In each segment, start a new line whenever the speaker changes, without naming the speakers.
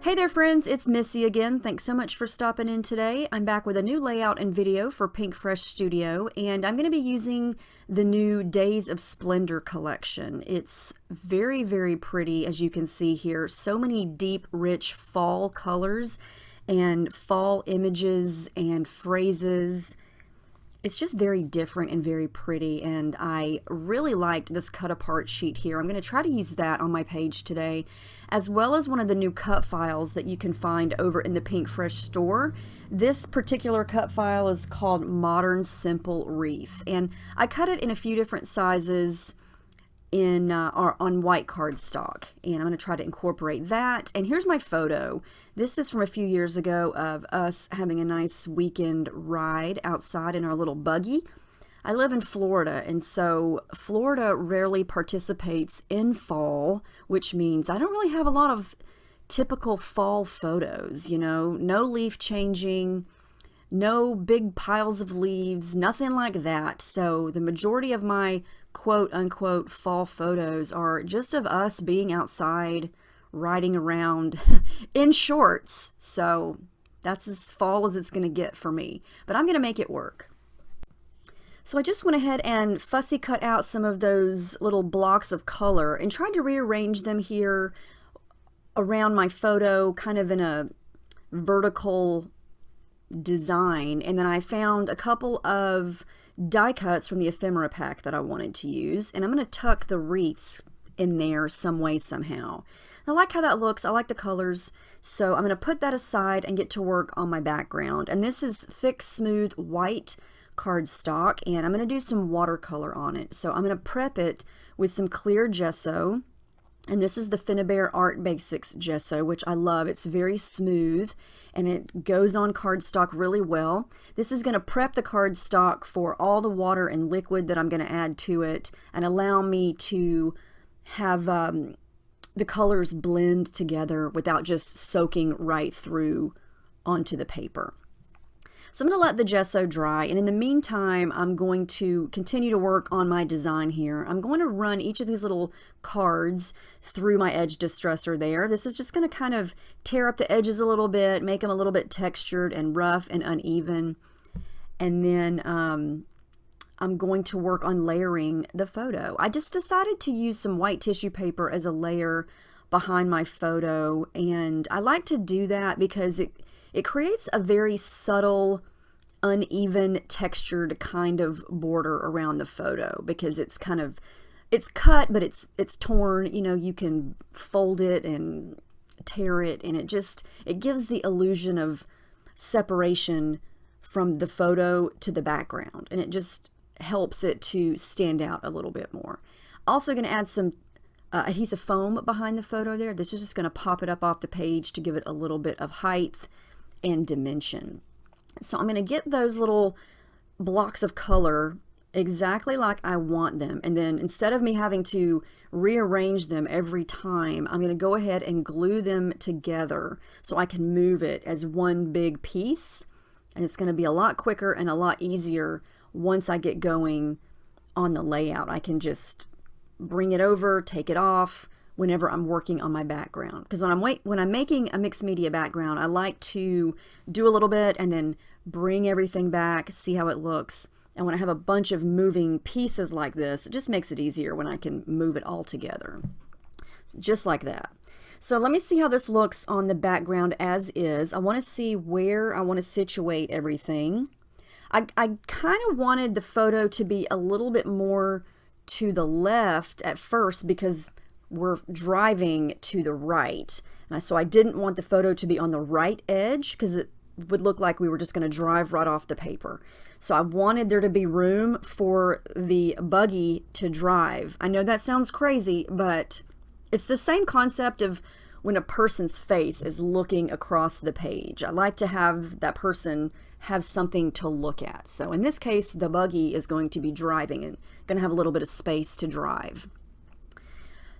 Hey there friends, it's Missy again. Thanks so much for stopping in today. I'm back with a new layout and video for Pinkfresh Studio, and I'm going to be using the new Days of Splendor collection. It's very, very pretty, as you can see here. So many deep, rich fall colors and fall images and phrases. It's just very different and very pretty, and I really liked this cut apart sheet here. I'm going to try to use that on my page today, as well as one of the new cut files that you can find over in the Pinkfresh store. This particular cut file is called Modern Simple Wreath, and I cut it in a few different sizes on white cardstock, and I'm going to try to incorporate that. And here's my photo. This is from a few years ago of us having a nice weekend ride outside in our little buggy. I live in Florida, and so Florida rarely participates in fall, which means I don't really have a lot of typical fall photos, you know, no leaf changing, no big piles of leaves, nothing like that. So the majority of my quote-unquote fall photos are just of us being outside, riding around in shorts. So that's as fall as it's going to get for me. But I'm going to make it work. So I just went ahead and fussy cut out some of those little blocks of color and tried to rearrange them here around my photo, kind of in a vertical design. And then I found a couple of die cuts from the ephemera pack that I wanted to use, and I'm going to tuck the wreaths in there some way somehow. I like how that looks. I like the colors, so I'm going to put that aside and get to work on my background. And this is thick, smooth white cardstock, and I'm going to do some watercolor on it. So I'm going to prep it with some clear gesso, and this is the Finnabair Art Basics gesso, which I love. It's very smooth and it goes on cardstock really well. This is going to prep the cardstock for all the water and liquid that I'm going to add to it and allow me to have the colors blend together without just soaking right through onto the paper. So I'm going to let the gesso dry, and in the meantime I'm going to continue to work on my design here. I'm going to run each of these little cards through my edge distressor there. This is just going to kind of tear up the edges a little bit, make them a little bit textured and rough and uneven. And then I'm going to work on layering the photo. I just decided to use some white tissue paper as a layer behind my photo, and I like to do that because it creates a very subtle, uneven, textured kind of border around the photo, because it's cut, but it's torn. You know, you can fold it and tear it, and it gives the illusion of separation from the photo to the background, and it just helps it to stand out a little bit more. Also going to add some adhesive foam behind the photo there. This is just going to pop it up off the page to give it a little bit of height and dimension. So I'm going to get those little blocks of color exactly like I want them, and then instead of me having to rearrange them every time, I'm going to go ahead and glue them together so I can move it as one big piece, and it's going to be a lot quicker and a lot easier once I get going on the layout. I can just bring it over, take it off whenever I'm working on my background, because when I'm making a mixed media background, I like to do a little bit and then bring everything back, see how it looks. And when I have a bunch of moving pieces like this, it just makes it easier when I can move it all together, just like that. So let me see how this looks on the background as is. I want to see where I want to situate everything. I kind of wanted the photo to be a little bit more to the left at first because we're driving to the right. And so I didn't want the photo to be on the right edge because it would look like we were just going to drive right off the paper. So I wanted there to be room for the buggy to drive. I know that sounds crazy, but it's the same concept of when a person's face is looking across the page. I like to have that person have something to look at. So in this case, the buggy is going to be driving and going to have a little bit of space to drive.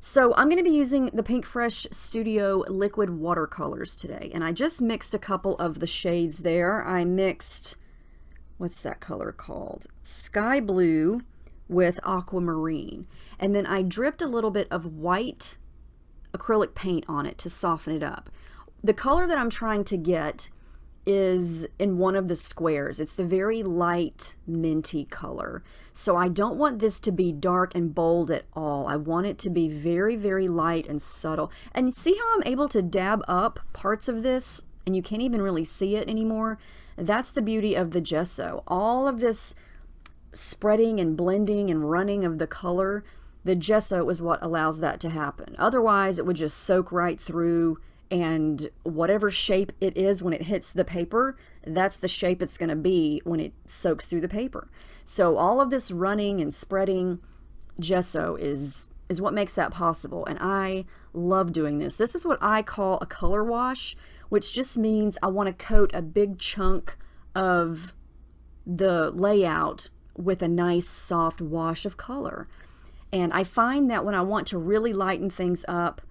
So I'm going to be using the Pinkfresh Studio liquid watercolors today, and I just mixed a couple of the shades there. I mixed, what's that color called? Sky Blue with Aquamarine, and then I dripped a little bit of white acrylic paint on it to soften it up. the color that I'm trying to get is in one of the squares. It's the very light minty color. So I don't want this to be dark and bold at all. I want it to be very, very light and subtle. And see how I'm able to dab up parts of this and you can't even really see it anymore? That's the beauty of the gesso. All of this spreading and blending and running of the color, the gesso is what allows that to happen. Otherwise, it would just soak right through, and whatever shape it is when it hits the paper, that's the shape it's going to be when it soaks through the paper. So all of this running and spreading gesso is what makes that possible, and I love doing this. This is what I call a color wash, which just means I want to coat a big chunk of the layout with a nice soft wash of color. And I find that when I want to really lighten things up,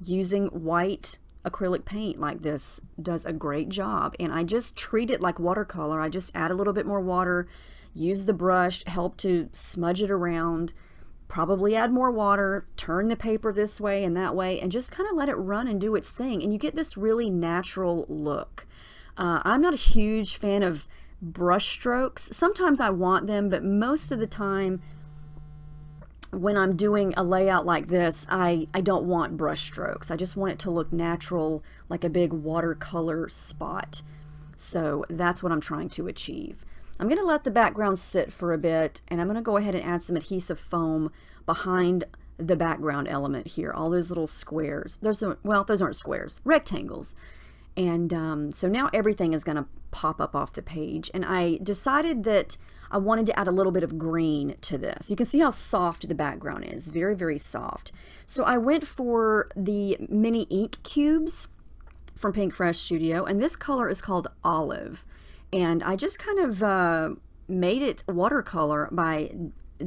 using white acrylic paint like this does a great job. And I just treat it like watercolor. I just add a little bit more water, use the brush, help to smudge it around, probably add more water, turn the paper this way and that way, and just kind of let it run and do its thing. And you get this really natural look. I'm not a huge fan of brush strokes. Sometimes I want them, but most of the time when I'm doing a layout like this, I don't want brush strokes. I just want it to look natural, like a big watercolor spot. So that's what I'm trying to achieve. I'm going to let the background sit for a bit, and I'm going to go ahead and add some adhesive foam behind the background element here. All those little squares. Well, those aren't squares, rectangles. And so now everything is going to pop up off the page. And I decided that I wanted to add a little bit of green to this. You can see how soft the background is. Very, very soft. So I went for the mini ink cubes from Pinkfresh Studio. And this color is called Olive. And I just kind of made it watercolor by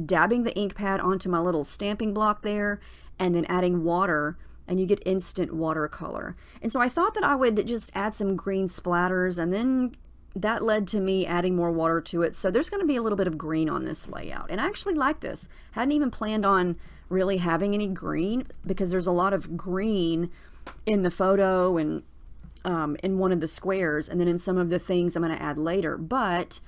dabbing the ink pad onto my little stamping block there and then adding water, and you get instant watercolor. And so I thought that I would just add some green splatters, and then that led to me adding more water to it. So there's going to be a little bit of green on this layout. And I actually like this. Hadn't even planned on really having any green because there's a lot of green in the photo and in one of the squares, and then in some of the things I'm going to add later. But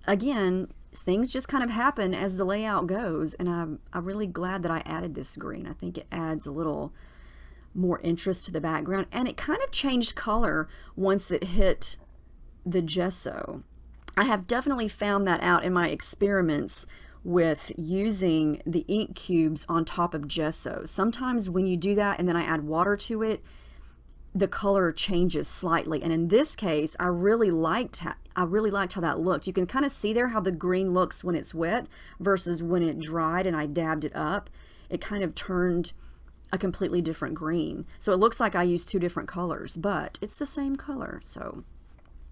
again, things just kind of happen as the layout goes, and I'm really glad that I added this green. I think it adds a little more interest to the background, and it kind of changed color once it hit the gesso. I have definitely found that out in my experiments with using the ink cubes on top of gesso. Sometimes when you do that and then I add water to it, the color changes slightly. And in this case, I really liked how that looked. You can kind of see there how the green looks when it's wet versus when it dried and I dabbed it up. It kind of turned a completely different green. So it looks like I used two different colors, but it's the same color. So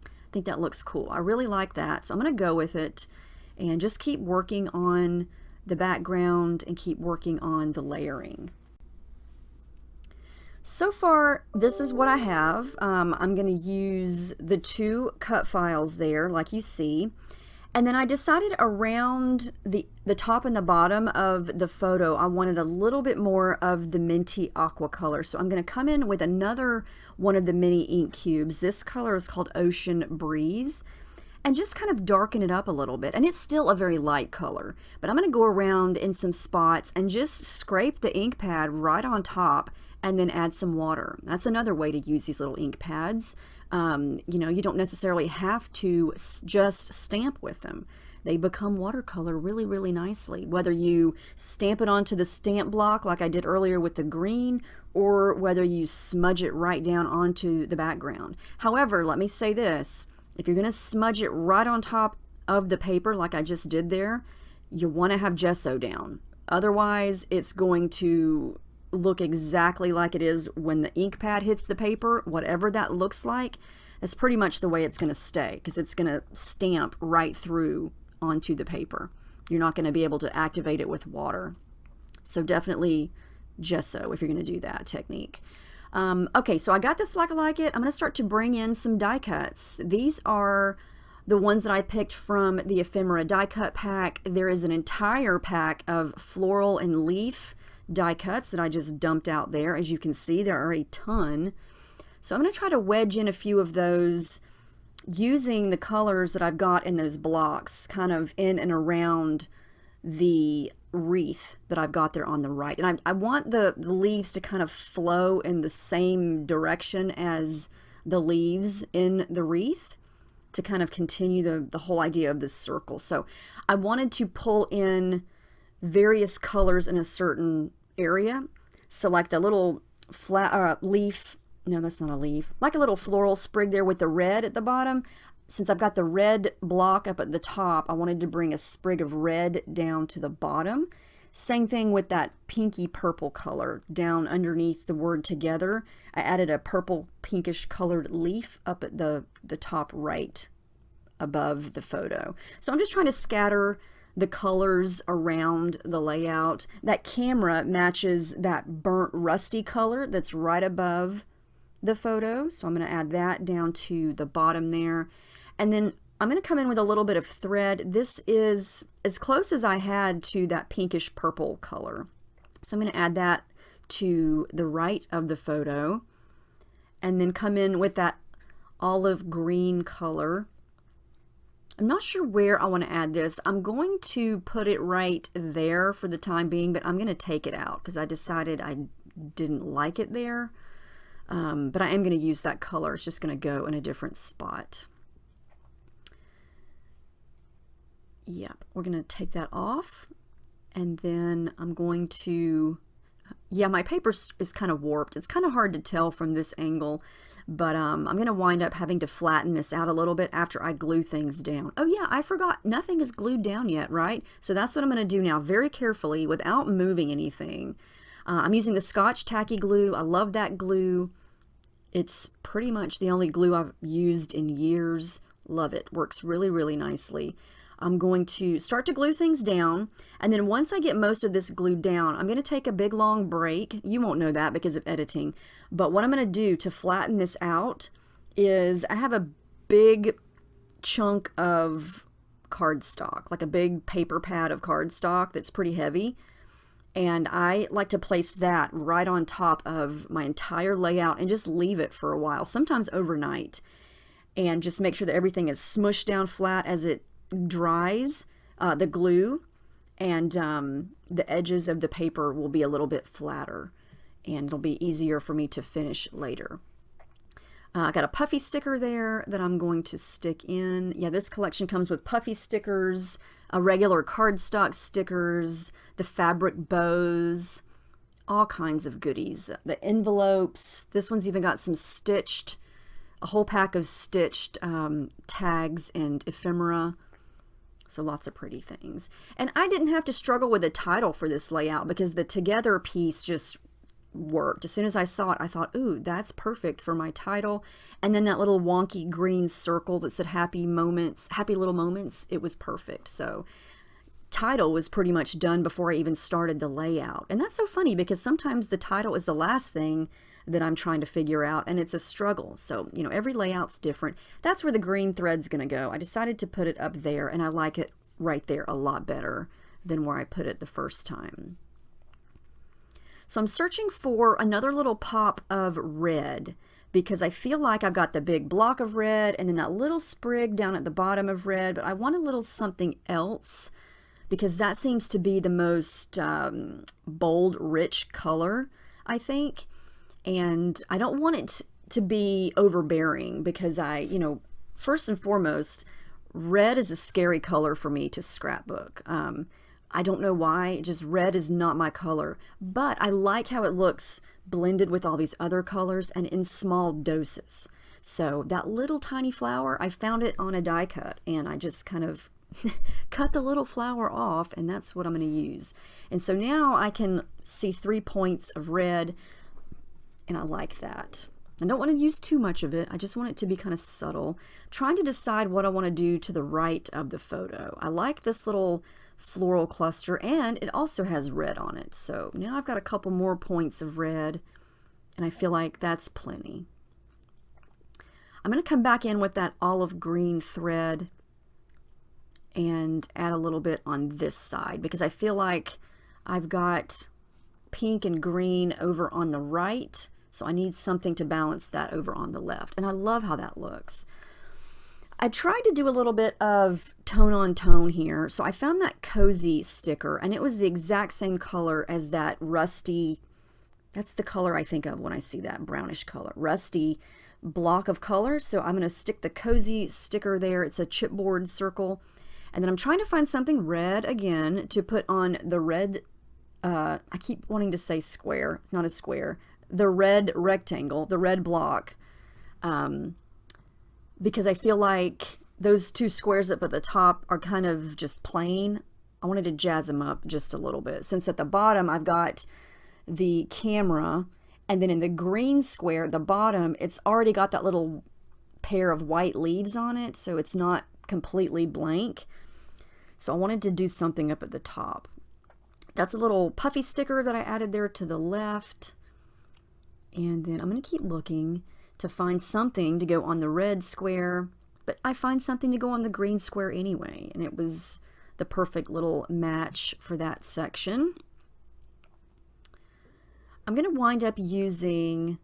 I think that looks cool. I really like that. So I'm going to go with it and just keep working on the background and keep working on the layering. So far, this is what I have. I'm going to use the two cut files there, like you see. And then I decided around the top and the bottom of the photo, I wanted a little bit more of the minty aqua color. So I'm going to come in with another one of the mini ink cubes. This color is called Ocean Breeze. And just kind of darken it up a little bit. And it's still a very light color. But I'm going to go around in some spots and just scrape the ink pad right on top and then add some water. That's another way to use these little ink pads. You know, you don't necessarily have to just stamp with them. They become watercolor really, really nicely. Whether you stamp it onto the stamp block like I did earlier with the green, or whether you smudge it right down onto the background. However, let me say this. If you're going to smudge it right on top of the paper like I just did there, you want to have gesso down. Otherwise, it's going to look exactly like it is when the ink pad hits the paper. Whatever that looks like, that's pretty much the way it's going to stay, because it's going to stamp right through onto the paper. You're not going to be able to activate it with water. So definitely gesso if you're going to do that technique. Okay, so I got this like I like it. I'm going to start to bring in some die cuts. These are the ones that I picked from the Ephemera die cut pack. There is an entire pack of floral and leaf die cuts that I just dumped out there. As you can see, there are a ton. So I'm going to try to wedge in a few of those using the colors that I've got in those blocks, kind of in and around the wreath that I've got there on the right. And I want the leaves to kind of flow in the same direction as the leaves in the wreath to kind of continue the whole idea of this circle. So I wanted to pull in various colors in a certain area. So like the little leaf, no, that's not a leaf, like a little floral sprig there with the red at the bottom. Since I've got the red block up at the top, I wanted to bring a sprig of red down to the bottom. Same thing with that pinky purple color down underneath the word together. I added a purple pinkish colored leaf up at the top right above the photo. So I'm just trying to scatter the colors around the layout. That camera matches that burnt rusty color that's right above the photo. So I'm going to add that down to the bottom there. And then I'm going to come in with a little bit of thread. This is as close as I had to that pinkish purple color. So I'm going to add that to the right of the photo and then come in with that olive green color. I'm not sure where I want to add this. I'm going to put it right there for the time being, but I'm going to take it out because I decided I didn't like it there. But I am going to use that color. It's just going to go in a different spot. Yep, we're going to take that off. And then I'm going to, yeah, my paper is kind of warped. It's kind of hard to tell from this angle, but I'm going to wind up having to flatten this out a little bit after I glue things down. Oh yeah, I forgot, nothing is glued down yet, right? So that's what I'm going to do now, very carefully without moving anything. I'm using the Scotch Tacky glue. I love that glue. It's pretty much the only glue I've used in years. Love it. Works really, really nicely. I'm going to start to glue things down, and then once I get most of this glued down, I'm going to take a big long break. You won't know that because of editing, but what I'm going to do to flatten this out is I have a big chunk of cardstock, like a big paper pad of cardstock that's pretty heavy, and I like to place that right on top of my entire layout and just leave it for a while, sometimes overnight, and just make sure that everything is smushed down flat as it dries, the glue, and the edges of the paper will be a little bit flatter and it'll be easier for me to finish later. I got a puffy sticker there that I'm going to stick in. Yeah, this collection comes with puffy stickers, regular cardstock stickers, the fabric bows, all kinds of goodies. The envelopes, this one's even got some stitched, a whole pack of stitched tags and ephemera. So lots of pretty things. And I didn't have to struggle with a title for this layout because the together piece just worked. As soon as I saw it, I thought, ooh, that's perfect for my title. And then that little wonky green circle that said happy moments, happy little moments, it was perfect. So title was pretty much done before I even started the layout. And that's so funny because sometimes the title is the last thing that I'm trying to figure out, and it's a struggle. So, you know, every layout's different. That's where the green thread's gonna go. I decided to put it up there, and I like it right there a lot better than where I put it the first time. So I'm searching for another little pop of red because I feel like I've got the big block of red and then that little sprig down at the bottom of red, but I want a little something else because that seems to be the most bold, rich color, I think. And I don't want it to be overbearing because you know, first and foremost, red is a scary color for me to scrapbook. I don't know why, just red is not my color, but I like how it looks blended with all these other colors and in small doses. So that little tiny flower, I found it on a die cut and I just kind of cut the little flower off, and that's what I'm going to use. And so now I can see 3 points of red, and I like that. I don't want to use too much of it. I just want it to be kind of subtle. I'm trying to decide what I want to do to the right of the photo. I like this little floral cluster, and it also has red on it. So now I've got a couple more points of red, and I feel like that's plenty. I'm going to come back in with that olive green thread and add a little bit on this side because I feel like I've got pink and green over on the right So I need something to balance that over on the left. And I love how that looks. I tried to do a little bit of tone on tone here. So I found that cozy sticker, and it was the exact same color as that rusty, that's the color I think of when I see that brownish color, rusty block of color. So I'm going to stick the cozy sticker there. It's a chipboard circle. And then I'm trying to find something red again to put on the red, I keep wanting to say square. It's not a square. The red rectangle, the red block. Because I feel like those two squares up at the top are kind of just plain. I wanted to jazz them up just a little bit. Since at the bottom I've got the camera, and then in the green square at the bottom, it's already got that little pair of white leaves on it, so it's not completely blank. So I wanted to do something up at the top. That's a little puffy sticker that I added there to the left. And then I'm going to keep looking to find something to go on the red square, but I find something to go on the green square anyway, and it was the perfect little match for that section. I'm going to wind up using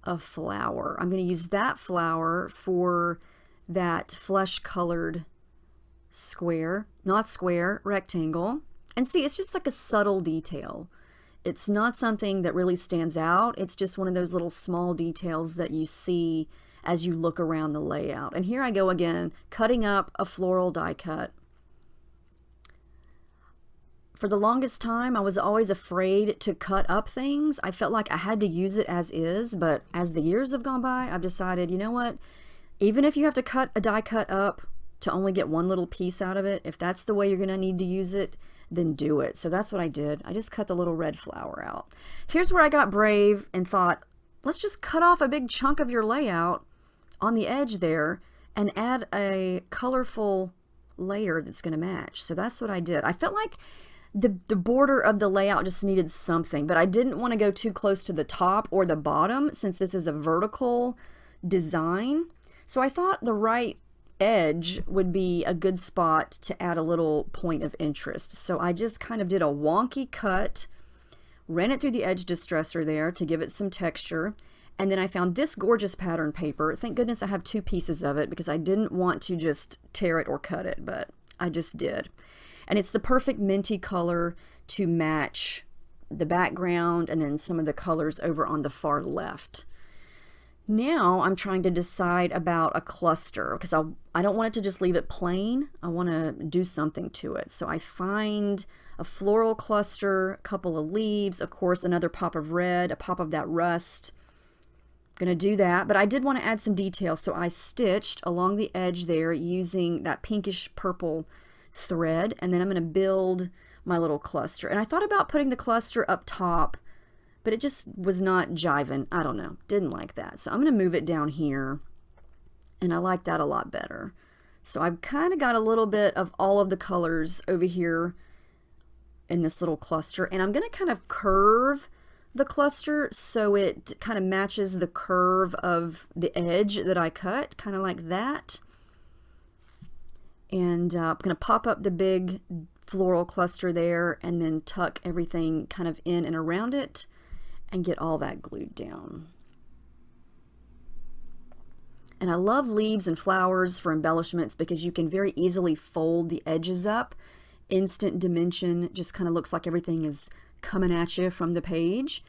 a flower. I'm going to use that flower for that flesh colored square, not square, rectangle. And see, it's just like a subtle detail. It's not something that really stands out. It's just one of those little small details that you see as you look around the layout. And here I go again, cutting up a floral die cut. For the longest time, I was always afraid to cut up things. I felt like I had to use it as is, but as the years have gone by, I've decided, you know what? Even if you have to cut a die cut up to only get one little piece out of it, if that's the way you're going to need to use it, then do it. So that's what I did. I just cut the little red flower out. Here's where I got brave and thought, let's just cut off a big chunk of your layout on the edge there and add a colorful layer that's going to match. So that's what I did. I felt like the border of the layout just needed something, but I didn't want to go too close to the top or the bottom since this is a vertical design. So I thought the right edge would be a good spot to add a little point of interest. So I just kind of did a wonky cut, ran it through the edge distressor there to give it some texture, and then I found this gorgeous pattern paper. Thank goodness I have two pieces of it because I didn't want to just tear it or cut it, but I just did. And it's the perfect minty color to match the background and then some of the colors over on the far left. Now I'm trying to decide about a cluster because I don't want it to just leave it plain. I want to do something to it. So I find a floral cluster, a couple of leaves, of course another pop of red, a pop of that rust. I'm going to do that, but I did want to add some detail, so I stitched along the edge there using that pinkish purple thread, and then I'm going to build my little cluster. And I thought about putting the cluster up top, but it just was not jiving. I don't know, didn't like that. So I'm going to move it down here, and I like that a lot better. So I've kind of got a little bit of all of the colors over here in this little cluster, and I'm going to kind of curve the cluster so it kind of matches the curve of the edge that I cut, kind of like that. And I'm going to pop up the big floral cluster there and then tuck everything kind of in and around it and get all that glued down. And I love leaves and flowers for embellishments because you can very easily fold the edges up. Instant dimension, just kind of looks like everything is coming at you from the page.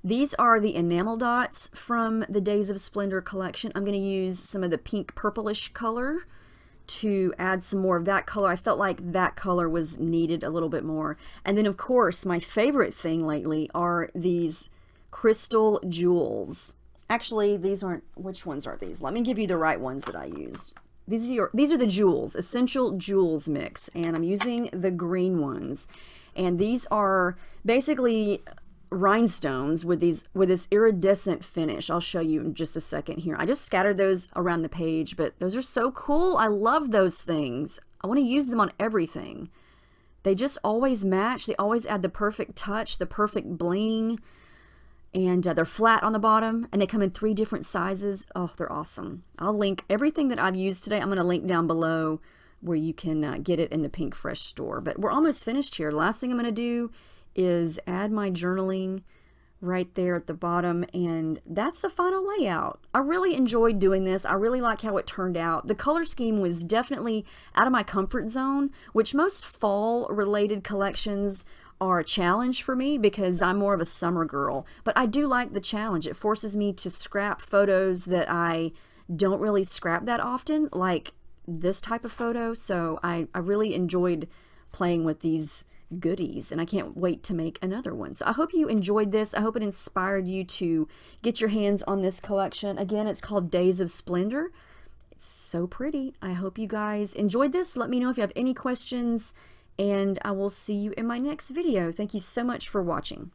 These are the Enamel Dots from the Days of Splendor collection. I'm going to use some of the pink purplish color to add some more of that color. I felt like that color was needed a little bit more. And then of course my favorite thing lately are these crystal jewels. Actually, these aren't, which ones are these? Let me give you the right ones that I used. These are the jewels, Essential Jewels mix, and I'm using the green ones. And these are basically rhinestones with this iridescent finish. I'll show you in just a second here. I just scattered those around the page, but those are so cool. I love those things. I want to use them on everything. They just always match. They always add the perfect touch, the perfect bling. And they're flat on the bottom, and they come in 3 different sizes. Oh, they're awesome. I'll link everything that I've used today. I'm going to link down below where you can get it in the Pinkfresh store. But we're almost finished here. The last thing I'm going to do is add my journaling right there at the bottom, and that's the final layout. I really enjoyed doing this. I really like how it turned out. The color scheme was definitely out of my comfort zone, which most fall related collections are a challenge for me because I'm more of a summer girl, but I do like the challenge. It forces me to scrap photos that I don't really scrap that often, like this type of photo, so I really enjoyed playing with these goodies, and I can't wait to make another one. So I hope you enjoyed this. I hope it inspired you to get your hands on this collection. Again, it's called Days of Splendor. It's so pretty. I hope you guys enjoyed this. Let me know if you have any questions, and I will see you in my next video. Thank you so much for watching.